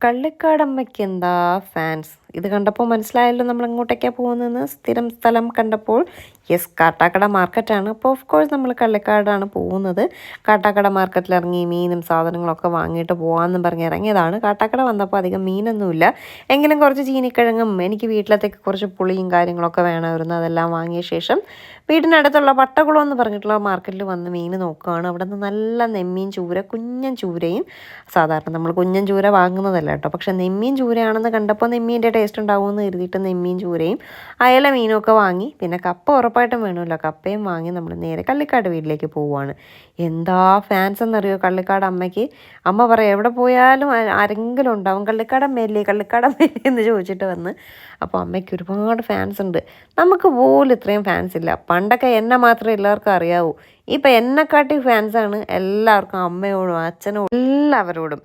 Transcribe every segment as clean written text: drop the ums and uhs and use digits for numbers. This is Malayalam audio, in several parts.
കള്ളിക്കാടമ്മയ്ക്ക് എന്താ ഫാൻസ്. ഇത് കണ്ടപ്പോൾ മനസ്സിലായല്ലോ നമ്മൾ എങ്ങോട്ടേക്കാണ് പോകുന്നതെന്ന്. സ്ഥിരം സ്ഥലം കണ്ടപ്പോൾ യെസ്, കാട്ടാക്കട മാർക്കറ്റാണ്. അപ്പോൾ ഓഫ് കോഴ്സ് നമ്മൾ കള്ളിക്കാടാണ് പോകുന്നത്. കാട്ടാക്കട മാർക്കറ്റിൽ ഇറങ്ങി മീനും സാധനങ്ങളൊക്കെ വാങ്ങിയിട്ട് പോകാമെന്ന് പറഞ്ഞ് ഇറങ്ങിയതാണ്. കാട്ടാക്കട വന്നപ്പോൾ അധികം മീനൊന്നുമില്ല, എങ്കിലും കുറച്ച് ചീനിക്കിഴങ്ങും എനിക്ക് വീട്ടിലത്തേക്ക് കുറച്ച് പുളിയും കാര്യങ്ങളൊക്കെ വേണമായിരുന്നു. അതെല്ലാം വാങ്ങിയ ശേഷം വീടിനടുത്തുള്ള വട്ടകുളം എന്ന് പറഞ്ഞിട്ടുള്ള മാർക്കറ്റിൽ വന്ന് മീൻ നോക്കുകയാണ്. അവിടെ നിന്ന് നല്ല നെമ്മീൻ ചൂര, കുഞ്ഞൻ ചൂരയും. സാധാരണ നമ്മൾ കുഞ്ഞൻ ചൂര വാങ്ങുന്നതല്ല കേട്ടോ, പക്ഷേ നെമ്മീൻ ചൂരയാണെന്ന് കണ്ടപ്പോൾ നെമ്മീൻ്റെ ടേസ്റ്റ് ഉണ്ടാവുമെന്ന് കരുതിയിട്ട് നെമ്മീൻ ചൂരയും അയല മീനും ഒക്കെ വാങ്ങി. പിന്നെ കപ്പ ഉറപ്പായിട്ടും വേണമല്ലോ, കപ്പയും വാങ്ങി നമ്മൾ നേരെ കള്ളിക്കാട് വീട്ടിലേക്ക് പോവുകയാണ്. എന്താ ഫാൻസ് എന്നറിയോ കള്ളിക്കാട് അമ്മയ്ക്ക്. അമ്മ പറയാം എവിടെ പോയാലും ആരെങ്കിലും ഉണ്ടാവും, കള്ളിക്കാടമ്മയല്ലേ കള്ളിക്കാടമ്മയല്ലേ എന്ന് ചോദിച്ചിട്ട് വന്ന്. അപ്പോൾ അമ്മയ്ക്ക് ഒരുപാട് ഫാൻസ് ഉണ്ട്. നമുക്ക് പോലും ഇത്രയും ഫാൻസ് ഇല്ല. പണ്ടൊക്കെ എന്നെ മാത്രമേ എല്ലാവർക്കും അറിയാവൂ. ഇപ്പം എന്നെക്കാട്ടി ഫാൻസാണ് എല്ലാവർക്കും, അമ്മയോടും അച്ഛനോടും എല്ലാവരോടും.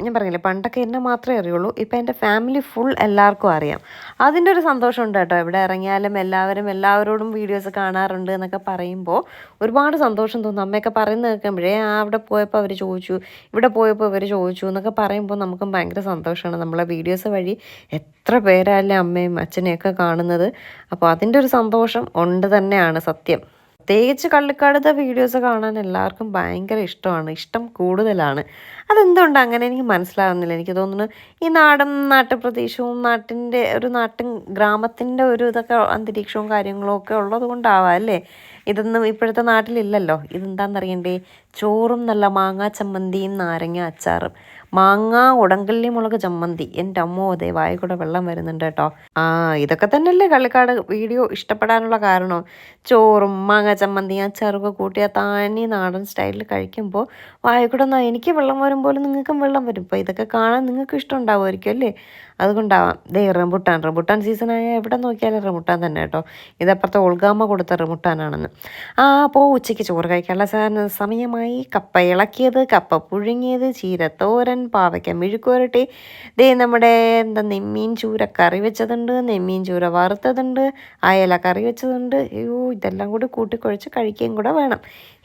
ഞാൻ പറഞ്ഞില്ലേ പണ്ടൊക്കെ എന്നെ മാത്രമേ അറിയുള്ളൂ, ഇപ്പം എൻ്റെ ഫാമിലി ഫുൾ എല്ലാവർക്കും അറിയാം. അതിൻ്റെ ഒരു സന്തോഷമുണ്ട് കേട്ടോ. എവിടെ ഇറങ്ങിയാലും എല്ലാവരോടും വീഡിയോസ് കാണാറുണ്ട് എന്നൊക്കെ പറയുമ്പോൾ ഒരുപാട് സന്തോഷം തോന്നും. അമ്മയൊക്കെ പറയുന്നത് കേൾക്കുമ്പോഴേ അവിടെ പോയപ്പോൾ അവർ ചോദിച്ചു, ഇവിടെ പോയപ്പോൾ ഇവർ ചോദിച്ചു എന്നൊക്കെ പറയുമ്പോൾ നമുക്കും ഭയങ്കര സന്തോഷമാണ്. നമ്മളെ വീഡിയോസ് വഴി എത്ര പേരല്ലേ അമ്മയും അച്ഛനെയൊക്കെ കാണുന്നത്. അപ്പോൾ അതിൻ്റെ ഒരു സന്തോഷം ഉണ്ട് തന്നെയാണ് സത്യം. പ്രത്യേകിച്ച് കള്ളിക്കാടത്തെ വീഡിയോസ് കാണാൻ എല്ലാവർക്കും ഭയങ്കര ഇഷ്ടമാണ്, ഇഷ്ടം കൂടുതലാണ്. അതെന്തുകൊണ്ട് അങ്ങനെ എനിക്ക് മനസ്സിലാകുന്നില്ല. എനിക്ക് തോന്നുന്നു ഈ നാട്ടുപ്രദേശവും നാട്ടിൻ ഗ്രാമത്തിൻ്റെ ഒരു ഇതൊക്കെ അന്തരീക്ഷവും കാര്യങ്ങളും ഒക്കെ ഉള്ളത് കൊണ്ടാവാം അല്ലേ. ഇതൊന്നും ഇപ്പോഴത്തെ നാട്ടിലില്ലല്ലോ. ഇതെന്താണെന്നറിയണ്ടേ, ചോറും നല്ല മാങ്ങാ ചമ്മന്തിയും നാരങ്ങ അച്ചാറും മാങ്ങ ഉടങ്കല്ലി മുളക് ചമ്മന്തി. എൻ്റെ അമ്മോ അതേ വായ കൂടെ വെള്ളം വരുന്നുണ്ട് കേട്ടോ. ഇതൊക്കെ തന്നെയല്ലേ കള്ളിക്കാട് വീഡിയോ ഇഷ്ടപ്പെടാനുള്ള കാരണം. ചോറും മാങ്ങ ചമ്മന്തിയും അച്ചാറൊക്കെ കൂട്ടിയ തനി നാടൻ സ്റ്റൈലിൽ കഴിക്കുമ്പോൾ വായ കൂടെ എനിക്ക് വെള്ളം വരുമ്പോൾ നിങ്ങൾക്കും വെള്ളം വരും. ഇപ്പോൾ ഇതൊക്കെ കാണാൻ നിങ്ങൾക്ക് ഇഷ്ടം ഉണ്ടാവുമായിരിക്കും അല്ലേ. അതുകൊണ്ടാവാം. റംബുട്ടാൻ സീസണായ എവിടെ നോക്കിയാലും റംബുട്ടാൻ തന്നെ കേട്ടോ. ഇതപ്പുറത്തെ ഉൾഗാമ കൊടുത്ത റംബുട്ടാനാണെന്ന്. അപ്പോൾ ഉച്ചയ്ക്ക് ചോറ് കഴിക്കാനുള്ള സമയമായി. കപ്പ ഇളക്കിയത്, കപ്പ പുഴുങ്ങിയത്, ചീരത്തോരൻ, പാവയ്ക്ക മെഴുക്കുവരട്ടി, നമ്മുടെ നെമ്മീൻ ചൂര കറി വെച്ചതുണ്ട്, നെമ്മീൻ ചൂര വറുത്തതുണ്ട്, അയല കറി വെച്ചതുണ്ട്. അയ്യോ ഇതെല്ലാം കൂടി കൂട്ടിക്കുഴച്ച് കഴിക്കുകയും കൂടെ വേണം.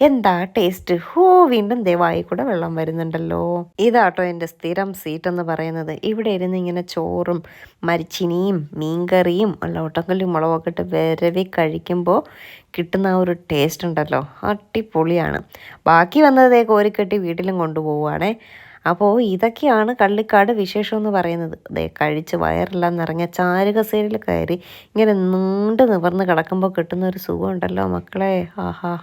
എന്താ ടേസ്റ്റ്. വീണ്ടും വായിൽ കൂടെ വെള്ളം വരുന്നുണ്ടല്ലോ. ഇതാട്ടോ എൻ്റെ സ്ഥിരം സീറ്റ് എന്ന് പറയുന്നത്. ഇവിടെ ഇരുന്ന് ഇങ്ങനെ ചോറും മരിച്ചിനിയും മീൻകറിയും അല്ല ഒട്ടക്കല്ലും മുളകൊക്കെ ഇട്ട് വിരവി കഴിക്കുമ്പോൾ കിട്ടുന്ന ആ ഒരു ടേസ്റ്റ് ഉണ്ടല്ലോ, അടിപൊളിയാണ്. ബാക്കി വന്നത് കോരിക്കെട്ടി വീട്ടിലും കൊണ്ടുപോവുകയാണേ. അപ്പോൾ ഇതൊക്കെയാണ് കള്ളിക്കാട് വിശേഷം എന്ന് പറയുന്നത്. കഴിച്ച് വയറെല്ലാം നിറഞ്ഞ ചാരുകസേരയിൽ കയറി ഇങ്ങനെ നീണ്ട് നിവർന്ന് കിടക്കുമ്പോൾ കിട്ടുന്ന ഒരു സുഖം ഉണ്ടല്ലോ മക്കളെ. ആഹാ.